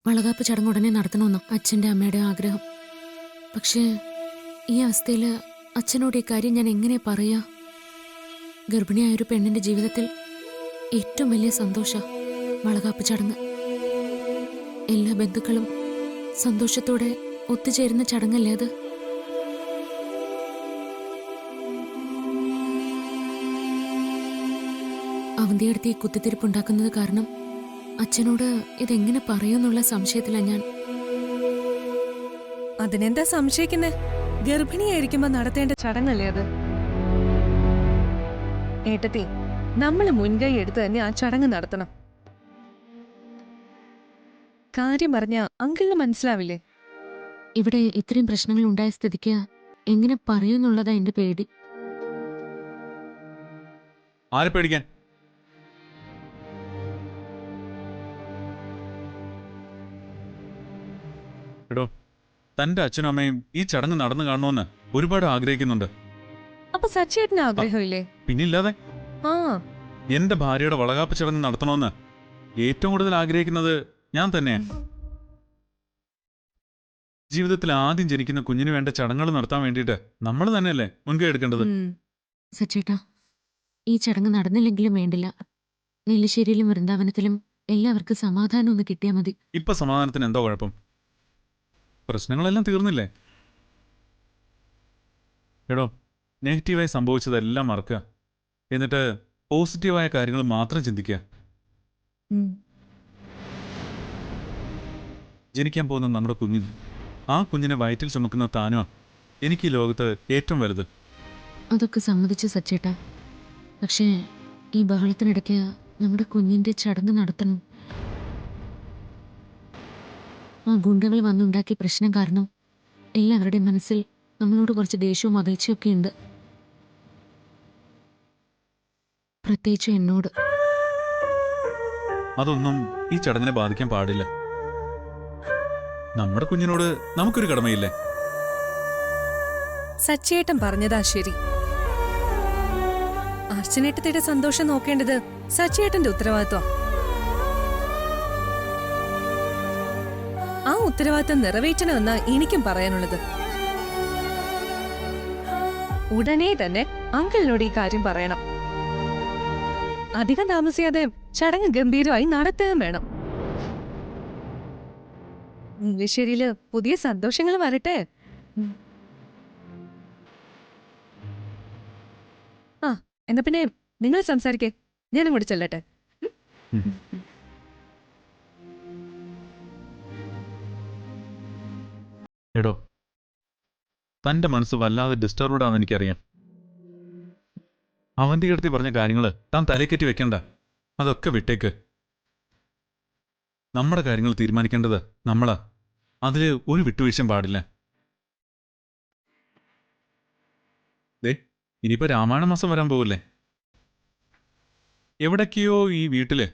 വളകാപ്പ് ചടങ്ങ് ഉടനെ നടത്തണമെന്ന് അച്ഛൻ്റെ അമ്മയുടെ ആഗ്രഹം. പക്ഷേ ഈ അവസ്ഥയിൽ അച്ഛനോട് ഈ കാര്യം ഞാൻ എങ്ങനെ പറയാ? ഗർഭിണിയായൊരു പെണ്ണിന്റെ ജീവിതത്തിൽ ഏറ്റവും വലിയ സന്തോഷ വളകാപ്പ് ചടങ്ങ്. എല്ലാ ബന്ധുക്കളും സന്തോഷത്തോടെ ഒത്തുചേരുന്ന ചടങ്ങല്ലേ അത്. അവന്തിയടുത്ത് ഈ കുത്തിത്തിരിപ്പുണ്ടാക്കുന്നത് കാരണം അച്ഛനോട് ഇതെങ്ങനെ പറയുമെന്നുള്ള സംശയത്തിലാണ് ഞാൻ. അതിനെന്താ സംശയിക്കുന്നേ? ഗർഭിണിയായിരിക്കുമ്പോ നടത്തേണ്ട ചടങ്ങല്ലേ അത്. ഏട്ടത്തി, നമ്മള് മുൻകൈ എടുത്ത് തന്നെ ആ ചടങ്ങ് നടത്തണം. കാര്യം പറഞ്ഞ അങ്കിളിന് മനസ്സിലാവില്ലേ? ഇവിടെ ഇത്രയും പ്രശ്നങ്ങൾ ഉണ്ടായ സ്ഥിതിക്ക് എങ്ങനെ പറയുമെന്നുള്ളതാ എന്റെ പേടി. ആരെ പേടിക്കാൻ? എടോ, തന്റെ അച്ഛനും അമ്മയും ഈ ചടങ്ങ് നടന്നു കാണണമെന്ന് ഒരുപാട് ആഗ്രഹിക്കുന്നുണ്ട്. അപ്പൊ സച്ചേട്ടന് ആഗ്രഹമില്ലേ? പിന്നില്ലാതെ. ആ, എന്റെ ഭാര്യയുടെ വളകാപ്പ് ചടങ്ങ് നടത്തണമെന്ന് ഏറ്റവും കൂടുതൽ ആഗ്രഹിക്കുന്നത് ഞാൻ തന്നെയാണ്. ജീവിതത്തിൽ ആദ്യം ജനിക്കുന്ന കുഞ്ഞിന് വേണ്ട ചടങ്ങുകൾ നടത്താൻ വേണ്ടിയിട്ട് നമ്മൾ തന്നെയല്ലേ മുൻകൈ എടുക്കേണ്ടത്. സച്ചേട്ടാ, ഈ ചടങ്ങ് നടന്നില്ലെങ്കിലും വേണ്ടില്ല. നെല്ലിശ്ശേരിയിലും വൃന്ദാവനത്തിലും എല്ലാവർക്കും സമാധാനം ഒന്ന് കിട്ടിയാൽ മതി. ഇപ്പൊ സമാധാനത്തിന് എന്തോ കുഴപ്പം? പ്രശ്നങ്ങളെല്ലാം തീർന്നില്ലേ? എടോ, നെഗറ്റീവായി സംഭവിച്ചതെല്ലാം മറക്കുക. എന്നിട്ട് പോസിറ്റീവായ കാര്യങ്ങൾ മാത്രം ചിന്തിക്കുക. ജനിക്കാൻ പോകുന്ന നമ്മുടെ കുഞ്ഞിന്, ആ കുഞ്ഞിനെ വയറ്റിൽ ചുമക്കുന്ന താനോ എനിക്ക് ഈ ലോകത്ത് ഏറ്റവും വലുത്. അതൊക്കെ സമ്മതിച്ചു സച്ചേട്ടാ. പക്ഷേ ഈ ബഹളത്തിനിടയ്ക്ക് നമ്മുടെ കുഞ്ഞിന്റെ ചടങ്ങ് നടത്തണം. ആ ഗുണ്ടകൾ വന്നുണ്ടാക്കിയ പ്രശ്നം കാരണം എല്ലാവരുടെയും മനസ്സിൽ നമ്മളോട് കുറച്ച് ദേഷ്യവും അകൽച്ചയൊക്കെ ഉണ്ട്. പ്രത്യേകിച്ച് എന്നോട്. അതൊന്നും ഈ ചടങ്ങിനെ ബാധിക്കാൻ പാടില്ല. നമ്മുടെ കുഞ്ഞിനോട് നമുക്കൊരു കടമയില്ലേ? സച്ചേട്ടൻ പറഞ്ഞതാ ശരി. അർച്ചനേട്ടത്തിയുടെ സന്തോഷം നോക്കേണ്ടത് സച്ചേട്ടന്റെ ഉത്തരവാദിത്വം. ആ ഉത്തരവാദിത്വം നിറവേറ്റണമെന്നാ എനിക്കും പറയാനുള്ളത്. ഉടനെ തന്നെ അങ്കിളിനോട് ഈ കാര്യം പറയണം. അധികം താമസിയാതെ ചടങ്ങ് ഗംഭീരമായി നടത്തുകയും വേണം. ഇംഗ്ലീശ്ശേരിയില് പുതിയ സന്തോഷങ്ങൾ വരട്ടെ. ആ, എന്നാ പിന്നെ നിങ്ങൾ സംസാരിക്കേ, ഞാനും കൂടി ചെല്ലട്ടെ. എടോ, തന്റെ മനസ്സ് വല്ലാതെ ഡിസ്റ്റർബ്ഡ് ആണെന്ന് എനിക്കറിയാം. അവന്റെ അടുത്ത് പറഞ്ഞ കാര്യങ്ങൾ താൻ തലക്കെറ്റി വെക്കണ്ട. അതൊക്കെ വിട്ടേക്ക്. നമ്മുടെ കാര്യങ്ങൾ തീരുമാനിക്കേണ്ടത് നമ്മളാ. അതില് ഒരു വിട്ടുവീഴ്ചയും പാടില്ല. ദേ, ഇനിയിപ്പോ രാമായണ മാസം വരാൻ പോവില്ലേ? എവിടൊക്കെയോ ഈ വീട്ടില്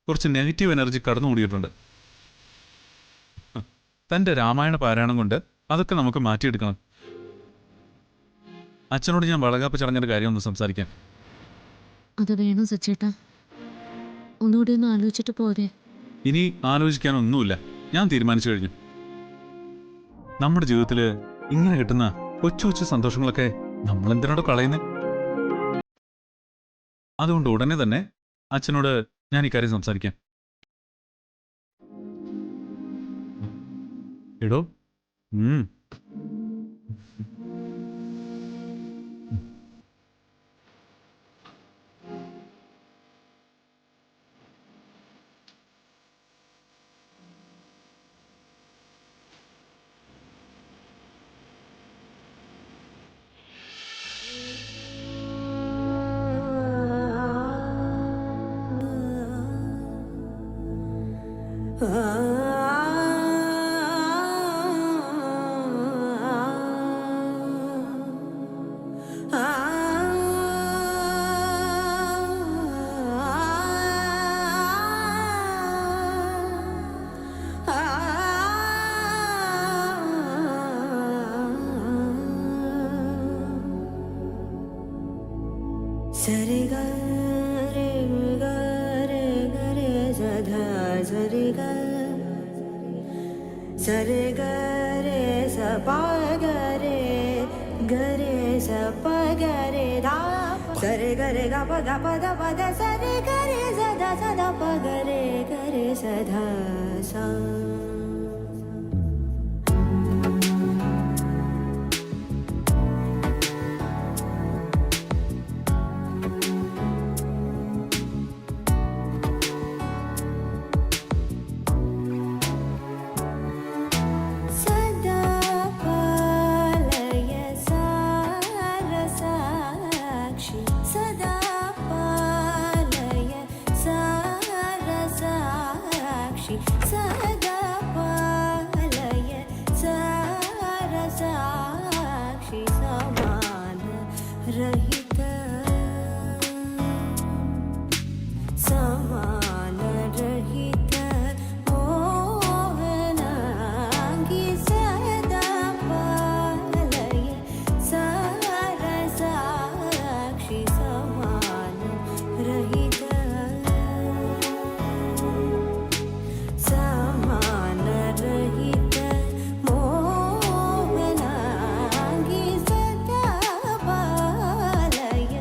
കുറച്ച് നെഗറ്റീവ് എനർജി കടന്നുകൂടിയിട്ടുണ്ട്. തന്റെ രാമായണ പാരായണം കൊണ്ട് അതൊക്കെ നമുക്ക് മാറ്റിയെടുക്കണം. അച്ഛനോട് ഞാൻ വളകാപ്പ് ചടങ്ങിന്റെ കാര്യം ഒന്ന് സംസാരിക്കാം. അത് വേണോ സച്ചേട്ടാ? ഒന്നുകൂടി ഒന്ന് ആലോചിച്ചിട്ട് പോരെ? ഇനി ആലോചിക്കാനൊന്നുമില്ല. ഞാൻ തീരുമാനിച്ചു കഴിഞ്ഞു. നമ്മുടെ ജീവിതത്തിൽ ഇങ്ങനെ കിട്ടുന്ന കൊച്ചു കൊച്ചു സന്തോഷങ്ങളൊക്കെ നമ്മൾ എന്തിനോട് കളയുന്നേ? അതുകൊണ്ട് ഉടനെ തന്നെ അച്ഛനോട് ഞാൻ ഇക്കാര്യം സംസാരിക്കാം. എടോ, സരി ഗ രെ ഗ രെ ഗ രെ സ ധ സരി ഗ सरे गरे स पा गरे गरे स प गरे धा सरे गरे ग प द प द सरे गरे स द प गरे स ध सा रहित समान रहित मोहनांगी सदा पालय सारसाक्षी समान रहित समान रहित मोहनांगी सदा पालय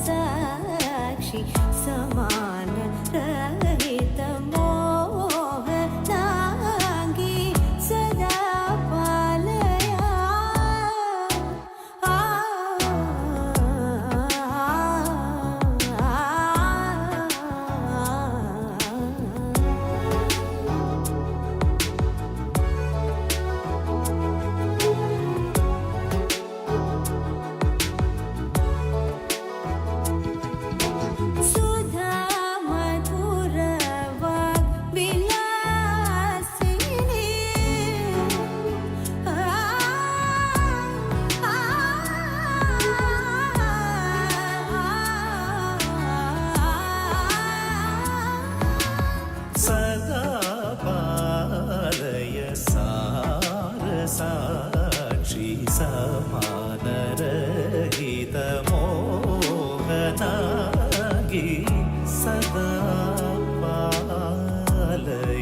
सारसाक्षी समान रहित मोहनांगी सदा पालय सुधा मधुर वाग्विलासिनी सदा पालय सारसाक्षी समानरहित मोहनांगी सदा पालय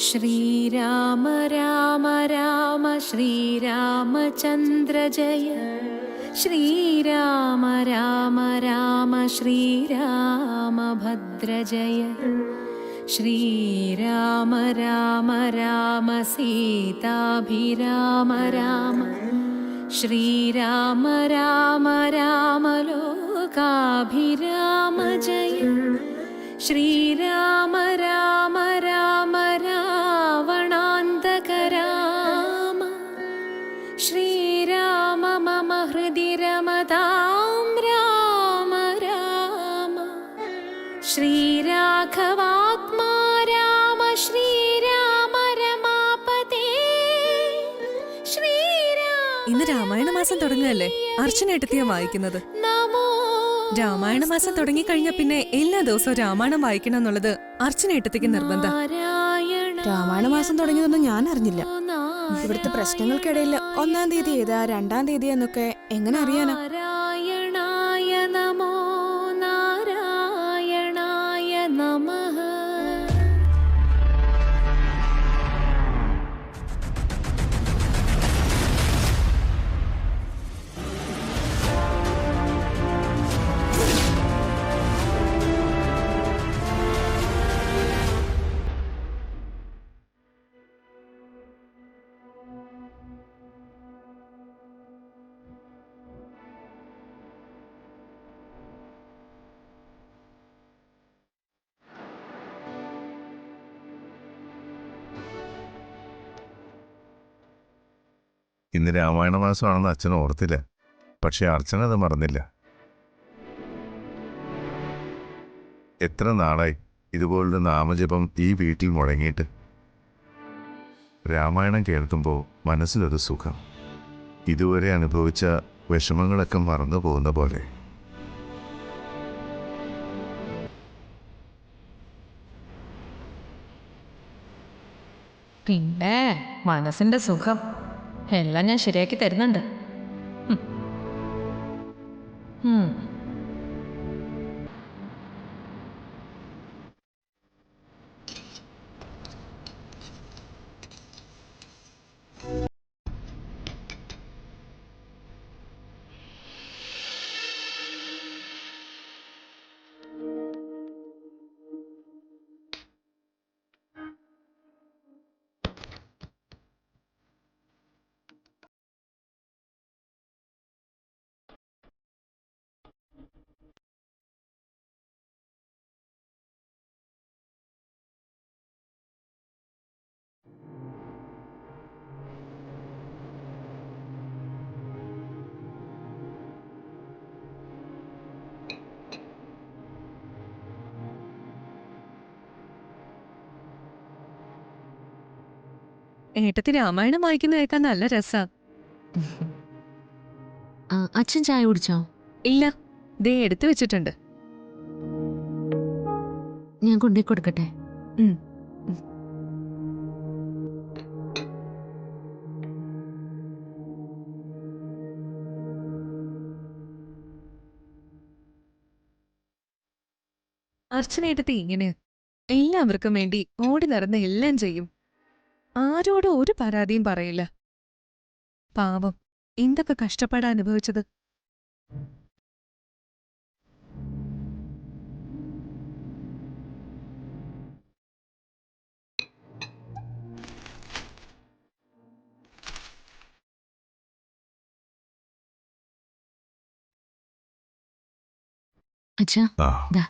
श्रीराम राम राम श्रीरामचन्द्र जय श्रीराम राम राम श्रीरामभद्र जय श्रीराम राम राम सीताभिराम राम श्रीराम राम राम लोकाभिराम जय श्रीराम राम राम रावणान्तक राम श्रीराम मम हृदि रमतां राम राम श्रीराघवात्मा राम श्रीराम रमापते श्रीराम ഇന്ന് രാമായണ മാസം തുടങ്ങുകയല്ലേ അർച്ചനേട്ടത്തിയാ വായിക്കുന്നത്. നമോ രാമായണ മാസം തുടങ്ങിക്കഴിഞ്ഞ പിന്നെ എല്ലാ ദിവസവും രാമായണം വായിക്കണം എന്നുള്ളത് അർച്ചനേട്ടത്തിക്ക് നിർബന്ധം. നാരായണ രാമായണ മാസം തുടങ്ങിയതൊന്നും ഞാൻ അറിഞ്ഞില്ല. നാരായണ ഇവിടുത്തെ പ്രശ്നങ്ങൾക്കിടയിൽ 1-ാം തീയതി ഏതാ 2-ാം തീയതി എന്നൊക്കെ എങ്ങനെ അറിയാനാ? നാരായണായ നമോ നാരായണായ നമഃ. ഇന്ന് രാമായണ മാസമാണെന്ന് അച്ഛൻ ഓർത്തില്ല. പക്ഷെ അർച്ചന അത് മറന്നില്ല. എത്ര നാളായി ഇതുപോലൊരു നാമജപം ഈ വീട്ടിൽ മുഴങ്ങിയിട്ട്. രാമായണം കേൾക്കുമ്പോൾ മനസ്സിലൊരു സുഖം. ഇതുവരെ അനുഭവിച്ച വിഷമങ്ങളൊക്കെ മറന്നു പോകുന്ന പോലെ. പിന്നെ മനസ്സിന്റെ സുഖം എല്ലാം ഞാൻ ശരിയാക്കി തരുന്നുണ്ട്. ഉം. ഉം. ഏട്ടത്തി രാമായണം വായിക്കുന്ന കേൾക്കാൻ നല്ല രസാ. അച്ഛൻ ചായ കുടിച്ചോ? ഇല്ല, ദേ എടുത്തു വെച്ചിട്ടുണ്ട്. ഞാൻ കൊണ്ടേ കൊടുക്കട്ടെ? ഉം. അർച്ചനേട്ടത്തി ഇങ്ങനെ എല്ലാവർക്കും വേണ്ടി ഓടി നടന്ന് എല്ലാം ചെയ്യും. ആരോടും ഒരു പരാതിയും പറയില്ല. പാവം എന്തൊക്കെ കഷ്ടപ്പാടാ അനുഭവിച്ചത്. അച്ഛാ, ആ ദാ.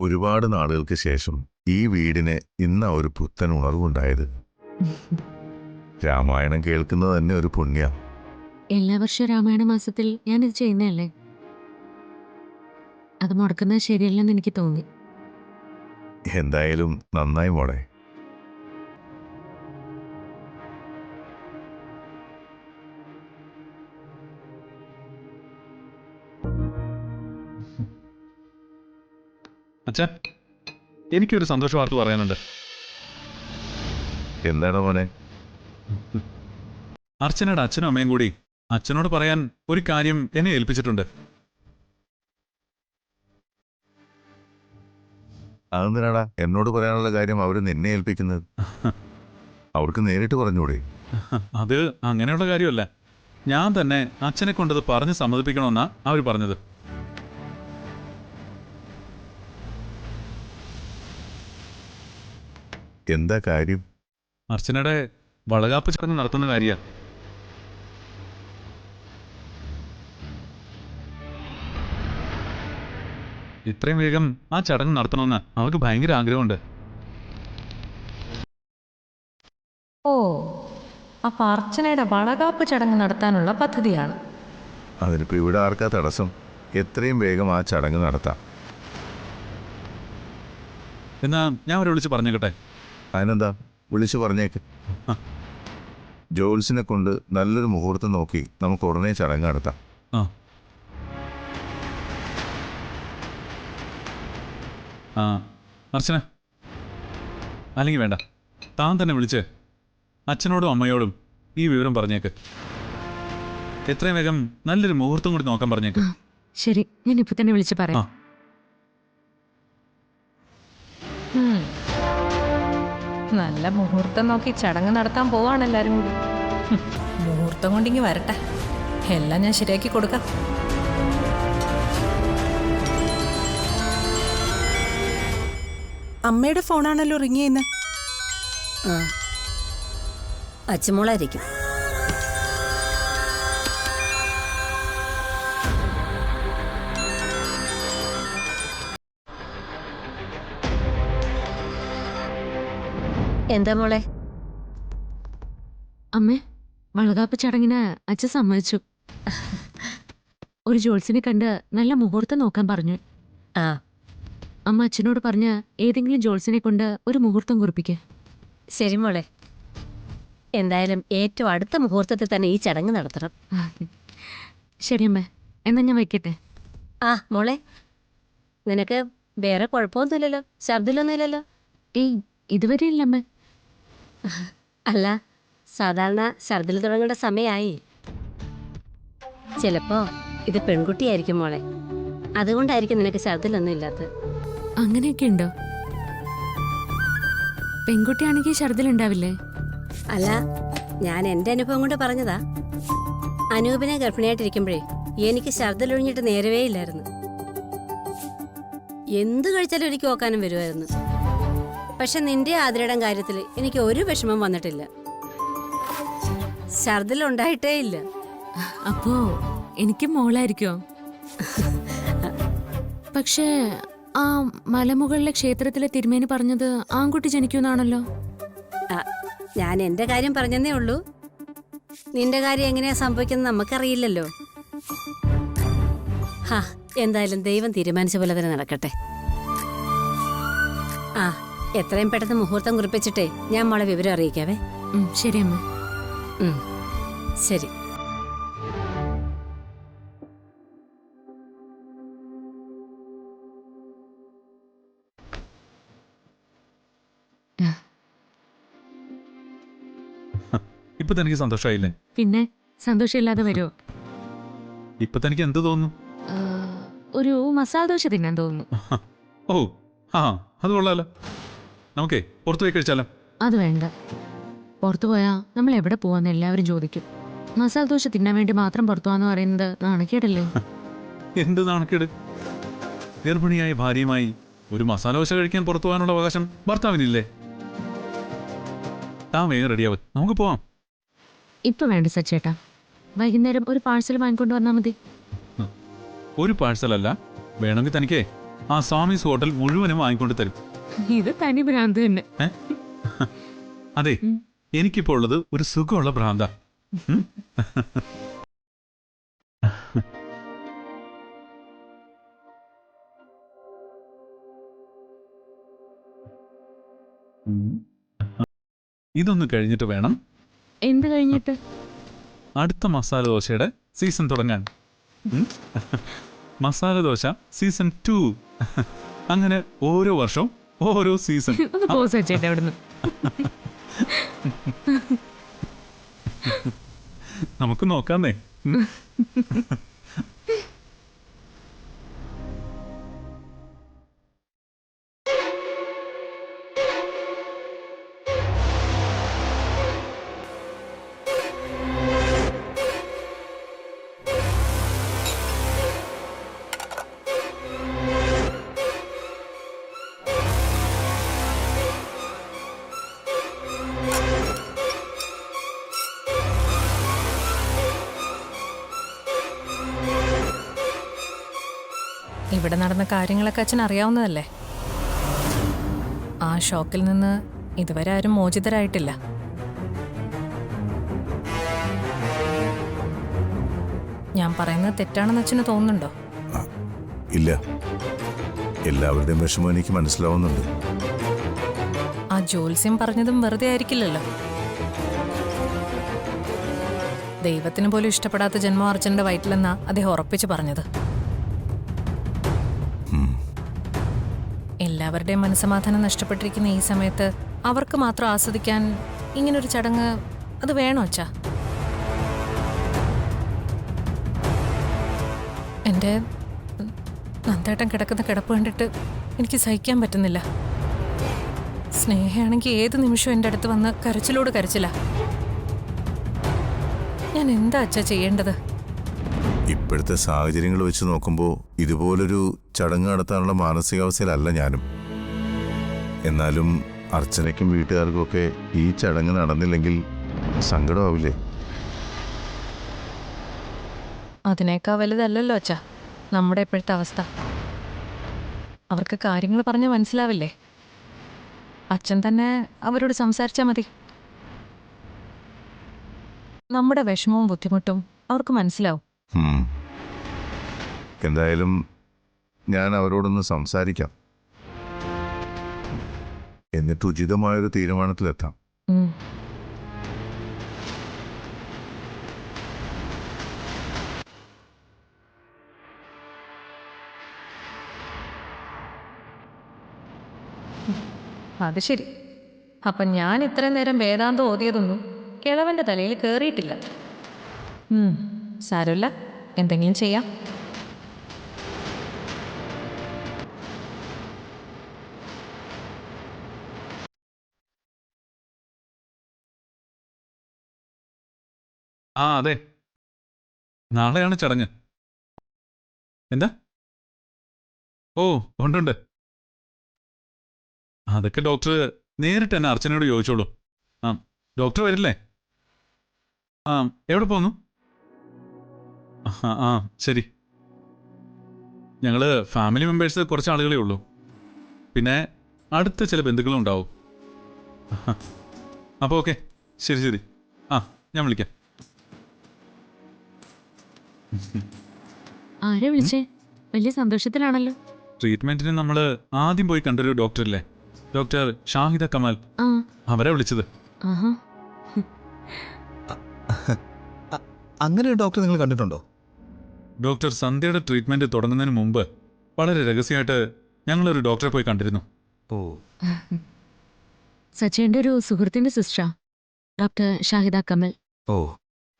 ഒരുപാട് നാളുകൾക്ക് ശേഷം ഈ വീടിന് ഇന്ന ഒരു പുത്തൻ ഉണർവുണ്ടായത്. രാമായണം കേൾക്കുന്നത് തന്നെ ഒരു പുണ്യ. എല്ലാ വർഷവും രാമായണ മാസത്തിൽ ഞാനിത് ചെയ്യുന്നതല്ലേ? അത് മുടക്കുന്നത് ശരിയല്ലെന്ന് എനിക്ക് തോന്നി. എന്തായാലും നന്നായി മോളെ. അച്ഛാ, എനിക്കൊരു സന്തോഷ വാർത്ത പറയാനുണ്ട്. എന്താണ് മോനെ? അർച്ചനയുടെ അച്ഛനും അമ്മയും കൂടി അച്ഛനോട് പറയാൻ ഒരു കാര്യം എന്നെ ഏൽപ്പിച്ചിട്ടുണ്ട്. അതെന്തിനാടാ എന്നോട് പറയാനുള്ള കാര്യം അവർ നിന്നെ ഏൽപ്പിക്കുന്നത്? അവർക്ക് നേരിട്ട് പറഞ്ഞൂടെ? അത് അങ്ങനെയുള്ള കാര്യമല്ല. ഞാൻ തന്നെ അച്ഛനെ കൊണ്ടത് പറഞ്ഞ് സമ്മതിപ്പിക്കണമെന്നാ അവർ പറഞ്ഞത്. എന്താ കാര്യം? അർച്ചനയുടെ വളകാപ്പ് ചടങ്ങ് നടത്തുന്ന കാര്യ. ഇത്രയും വേഗം ആ ചടങ്ങ് നടത്തണമെന്ന് അവർക്ക് ഭയങ്കര ആഗ്രഹമുണ്ട്. ഓ, അപ്പൊ അർച്ചനയുടെ വളകാപ്പ് ചടങ്ങ് നടത്താനുള്ള പദ്ധതിയാണ്. അതിനിപ്പോൾ ഇവിടെ ആർക്കാ തടസ്സം? എത്രയും വേഗം ആ ചടങ്ങ് നടത്താം. എന്നാ ഞാൻ അവരെ വിളിച്ച് പറഞ്ഞേക്കട്ടെ? അതിനെന്താ, വിളിച്ചു പറഞ്ഞേക്ക്. ജോൽസിനെ കൊണ്ട് നല്ലൊരു മുഹൂർത്തം നോക്കി നമുക്ക് ഉടനെ ചടങ്ങ് നടത്താം. ആ ആ അർച്ചന, അല്ലെങ്കിൽ വേണ്ട, താൻ തന്നെ വിളിച്ച് അച്ഛനോടും അമ്മയോടും ഈ വിവരം പറഞ്ഞേക്ക്. എത്രയും വേഗം നല്ലൊരു മുഹൂർത്തം കൂടി നോക്കാൻ പറഞ്ഞേക്ക്. ശരി, ഞാൻ ഇപ്പൊ തന്നെ വിളിച്ച് പറയാം. ഉം. നല്ല മുഹൂർത്തം നോക്കി ചടങ്ങ് നടത്താൻ പോവാണ് എല്ലാരും കൂടി. മുഹൂർത്തം കൊണ്ടിങ്ങി വരട്ടെ, എല്ലാം ഞാൻ ശരിയാക്കി കൊടുക്കാം. അമ്മയുടെ ഫോണാണല്ലോ റിങ് ചെയ്യുന്നത്. അച്ചുമോളായിരിക്കും. എന്താ മോളെ? അമ്മേ, വളകാപ്പ് ചടങ്ങിന് അച്ഛൻ സമ്മതിച്ചു. ഒരു ജോത്സ്യനെ കണ്ട് നല്ല മുഹൂർത്തം നോക്കാൻ പറഞ്ഞു. ആ അമ്മ അച്ഛനോട് പറഞ്ഞ് ഏതെങ്കിലും ജോത്സ്യനെ കൊണ്ട് ഒരു മുഹൂർത്തം കുറിപ്പിക്കുക. ശരി മോളെ. എന്തായാലും ഏറ്റവും അടുത്ത മുഹൂർത്തത്തിൽ തന്നെ ഈ ചടങ്ങ് നടത്തണം. ശരി അമ്മ, എന്നാ ഞാൻ വയ്ക്കട്ടെ. ആ മോളെ, നിനക്ക് വേറെ കുഴപ്പമൊന്നുമില്ലല്ലോ? ഛർദിലൊന്നുമില്ലല്ലോ? ഏയ്, ഇതുവരെ ഇല്ല അമ്മ. അല്ല, സാധാരണ ഛർദിൽ തുടങ്ങേണ്ട സമയമായി. ചിലപ്പോ ഇത് പെൺകുട്ടിയായിരിക്കും മോളെ, അതുകൊണ്ടായിരിക്കും നിനക്ക് ഛർദിലൊന്നും ഇല്ലാത്തത്. അങ്ങനെയൊക്കെ ഉണ്ടോ? പെൺകുട്ടിയാണെങ്കിൽ ഛർദിലുണ്ടാവില്ലേ? അല്ല, ഞാൻ എൻ്റെ അനുഭവം കൊണ്ട് പറഞ്ഞതാ. അനൂപിനെ ഗർഭിണിയായിട്ടിരിക്കുമ്പോഴേ എനിക്ക് ഛർദിലൊഴിഞ്ഞിട്ട് നേരവേ ഇല്ലായിരുന്നു. എന്തു കഴിച്ചാലും എനിക്ക് ഓക്കാനും വരുമായിരുന്നു. പക്ഷെ നിന്റെ ആതിരയുടെ കാര്യത്തിൽ എനിക്ക് ഒരു വിഷമം വന്നിട്ടില്ല. ഛർദിലുണ്ടായിട്ടേ ഇല്ല. അപ്പോ എനിക്ക് മോളായിരിക്കോ? പക്ഷേ ആ മലമുകളിലെ ക്ഷേത്രത്തിലെ തിരുമേനി പറഞ്ഞത് ആൺകുട്ടി ജനിക്കുന്നാണല്ലോ. ആ, ഞാൻ എൻ്റെ കാര്യം പറഞ്ഞതേ ഉള്ളൂ. നിന്റെ കാര്യം എങ്ങനെയാ സംഭവിക്കുന്നത് നമുക്കറിയില്ലല്ലോ. ഹാ, എന്തായാലും ദൈവം തീരുമാനിച്ച പോലെ തന്നെ നടക്കട്ടെ. ആ, എത്രയും പെട്ടെന്ന് മുഹൂർത്തം കുറിപ്പിച്ചിട്ടേ ഞാൻ മോളെ വിവരം അറിയിക്കാവേ. ശരി അമ്മ. ശരി. ഇപ്പൊ തനിക്ക് സന്തോഷമായില്ലേ? പിന്നെ സന്തോഷമില്ലാതെ വരുമോ? ഇപ്പൊ തനിക്ക് എന്ത് തോന്നുന്നു? ഒരു മസാല ദോശ തിന്നാൻ തോന്നുന്നു. ഓ, ആ, അത് കൊള്ളാലോ. നമുക്കേ പുറത്തു പോയി കഴിച്ചാലോ? അത് വേണ്ട. പുറത്തു പോയാ നമ്മൾ എവിടെ പോവാന്ന് എല്ലാവരും ചോദിക്കും. മസാല ദോശ തിന്നാൻ വേണ്ടി മാത്രം പുറത്തു പോവാന്ന് പറയുന്നത് നാണക്കേടല്ലേ? എന്ത് നാണക്കേട്? ഗർഭിണിയായ ഭാര്യയുമായി ഒരു മസാല ദോശ കഴിക്കാൻ പുറത്തു പോകാനുള്ള അവകാശം ഭർത്താവിനില്ലേ? താൻ വേഗം റെഡിയാവും, നമുക്ക് പോവാം. ഇപ്പൊ വേണ്ട സച്ചേട്ടാ, വൈകുന്നേരം ഒരു പാഴ്സൽ വാങ്ങിക്കൊണ്ട് വന്നാൽ മതി. ഒരു പാഴ്സലല്ല, വേണമെങ്കിൽ തനിക്കേ ആ സ്വാമീസ് ഹോട്ടൽ മുഴുവനും വാങ്ങിക്കൊണ്ട് തരും. ഇത് തനി ഭ്രാന്ത് തന്നെ. അതെ, എനിക്കിപ്പോ ഉള്ളത് ഒരു സുഖമുള്ള ഭ്രാന്ത. ഇതൊന്ന് കഴിഞ്ഞിട്ട് വേണം. എന്ത് കഴിഞ്ഞിട്ട്? അടുത്ത മസാല ദോശയുടെ സീസൺ തുടങ്ങാൻ. മസാല ദോശ സീസൺ 2. അങ്ങനെ ഓരോ വർഷവും ഓരോ സീസൺ. ഒന്ന് പോ സച്ചേട്ടാ അവിടുന്ന്. നമുക്ക് നോക്കാന്നേ. ഇവിടെ നടന്ന കാര്യങ്ങളൊക്കെ അച്ഛൻ അറിയാവുന്നതല്ലേ. ആ ഷോക്കിൽ നിന്ന് ഇതുവരെ ആരും മോചിതരായിട്ടില്ല. ഞാൻ പറയുന്നത് തെറ്റാണെന്ന് അച്ഛന് തോന്നുന്നുണ്ടോ? ഇല്ല, എല്ലാവരുടെയും വിഷമം എനിക്ക് മനസ്സിലാവുന്നുണ്ട്. ആ ജോത്സ്യം പറഞ്ഞതും വെറുതെ ആയിരിക്കില്ലല്ലോ. ദൈവത്തിന് പോലും ഇഷ്ടപ്പെടാത്ത ജന്മം അർച്ചന്റെ വയറ്റിലെന്നാ അദ്ദേഹം ഉറപ്പിച്ചു പറഞ്ഞത്. എല്ലാവരുടെയും മനസ്സമാധാനം നഷ്ടപ്പെട്ടിരിക്കുന്ന ഈ സമയത്ത് അവർക്ക് മാത്രം ആസ്വദിക്കാൻ ഇങ്ങനൊരു ചടങ്ങ് അത് വേണോ അച്ഛാ? എൻ്റെ നന്ദേട്ടൻ കിടക്കുന്ന കിടപ്പ് കണ്ടിട്ട് എനിക്ക് സഹിക്കാൻ പറ്റുന്നില്ല. സ്നേഹയാണെങ്കിൽ ഏത് നിമിഷവും എൻ്റെ അടുത്ത് വന്ന് കരച്ചിലോട് കരച്ചില്ല. ഞാൻ എന്താ അച്ഛാ ചെയ്യേണ്ടത്? ഇപ്പോഴത്തെ സാഹചര്യങ്ങൾ വെച്ച് നോക്കുമ്പോൾ ഇതുപോലൊരു ചടങ്ങ് നടത്താനുള്ള മാനസികാവസ്ഥയിലല്ല ഞാനും. എന്നാലും അർച്ചനയ്ക്കും വീട്ടുകാർക്കും ഒക്കെ ഈ ചടങ്ങ് നടന്നില്ലെങ്കിൽ സങ്കടമാവില്ലേ? അതിനേക്കാൾ വലുതല്ലല്ലോ അച്ഛാ നമ്മുടെ ഇപ്പോഴത്തെ അവസ്ഥ. അവർക്ക് കാര്യങ്ങൾ പറഞ്ഞ് മനസ്സിലാവില്ലേ? അച്ഛൻ തന്നെ അവരോട് സംസാരിച്ചാൽ മതി. നമ്മുടെ വിഷമവും ബുദ്ധിമുട്ടും അവർക്ക് മനസ്സിലാവും. എന്തായാലും ഞാൻ അവരോടൊന്ന് സംസാരിക്കാം, എന്നിട്ട് ഉചിതമായൊരു തീരുമാനത്തിലെത്താം. ഉം. അത് ശരി. അപ്പം ഞാൻ ഇത്രയും നേരം വേദാന്തം ഓതിയതൊന്നും കിഴവൻ്റെ തലയിൽ കയറിയിട്ടില്ല. സാരമില്ല, എന്തെങ്കിലും ചെയ്യാം. ആ അതെ, നാളെയാണ് ചടങ്ങ്. എന്താ? ഓ ഉണ്ടുണ്ട്. അതൊക്കെ ഡോക്ടർ നേരിട്ട് എന്നെ അർച്ചനയോട് ചോദിച്ചോളൂ. ആ ഡോക്ടർ വരില്ലേ? ആ എവിടെ പോന്നു? ആ ശരി. ഞങ്ങള് ഫാമിലി മെമ്പേഴ്സ് കുറച്ച് ആളുകളേ ഉള്ളൂ, പിന്നെ അടുത്ത ചില ബന്ധുക്കളും ഉണ്ടാവും. അപ്പോൾ ഓക്കെ, ശരി ശരി. ആ ഞാൻ വിളിക്കാം. ആരെ വിളിച്ചേ? വലിയ സന്തോഷത്തിലാണല്ലോ. ട്രീറ്റ്മെന്റിന് നമ്മൾ ആദ്യം പോയി കണ്ടൊരു ഡോക്ടറില്ലേ, ഡോക്ടർ ഷാഹിദ കമാൽ, ആ അവരെ വിളിച്ചത്. ആഹാ. അങ്ങനെ ഒരു ഡോക്ടർ നിങ്ങൾ കണ്ടിട്ടുണ്ടോ? ഡോക്ടർ സന്ധ്യയുടെ ട്രീറ്റ്മെന്റ് തുടങ്ങുന്നതിന് മുമ്പ് വളരെ രഹസ്യമായിട്ട് ഞങ്ങളൊരു ഡോക്ടറെ പോയി കണ്ടിരുന്നു. ഓ, സച്ചിന്റെ ഒരു സുഹൃത്തിന്റെ സിസ്റ്ററാ ഡോക്ടർ ഷാഹിദ കമൽ. ഓ,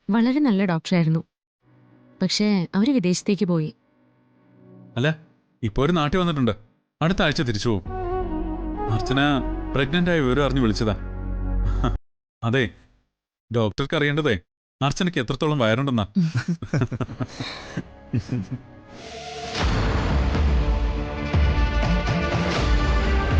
വളരെ നല്ല ഡോക്ടറായിരുന്നു. പക്ഷേ അവര് വിദേശത്തേക്ക് പോയി. അല്ല, ഇപ്പോൾ ഒരു നാട്ടിൽ വന്നിട്ടുണ്ട്, അടുത്ത ആഴ്ച തിരിച്ചു പോകും. അർച്ചന പ്രഗ്നന്റ് ആയ വിവരം അറിഞ്ഞു വിളിച്ചതാ. അതെ, ഡോക്ടർക്ക് അറിയേണ്ടതേ അർച്ചനയ്ക്ക് എത്രത്തോളം വയറുണ്ടെന്നാ.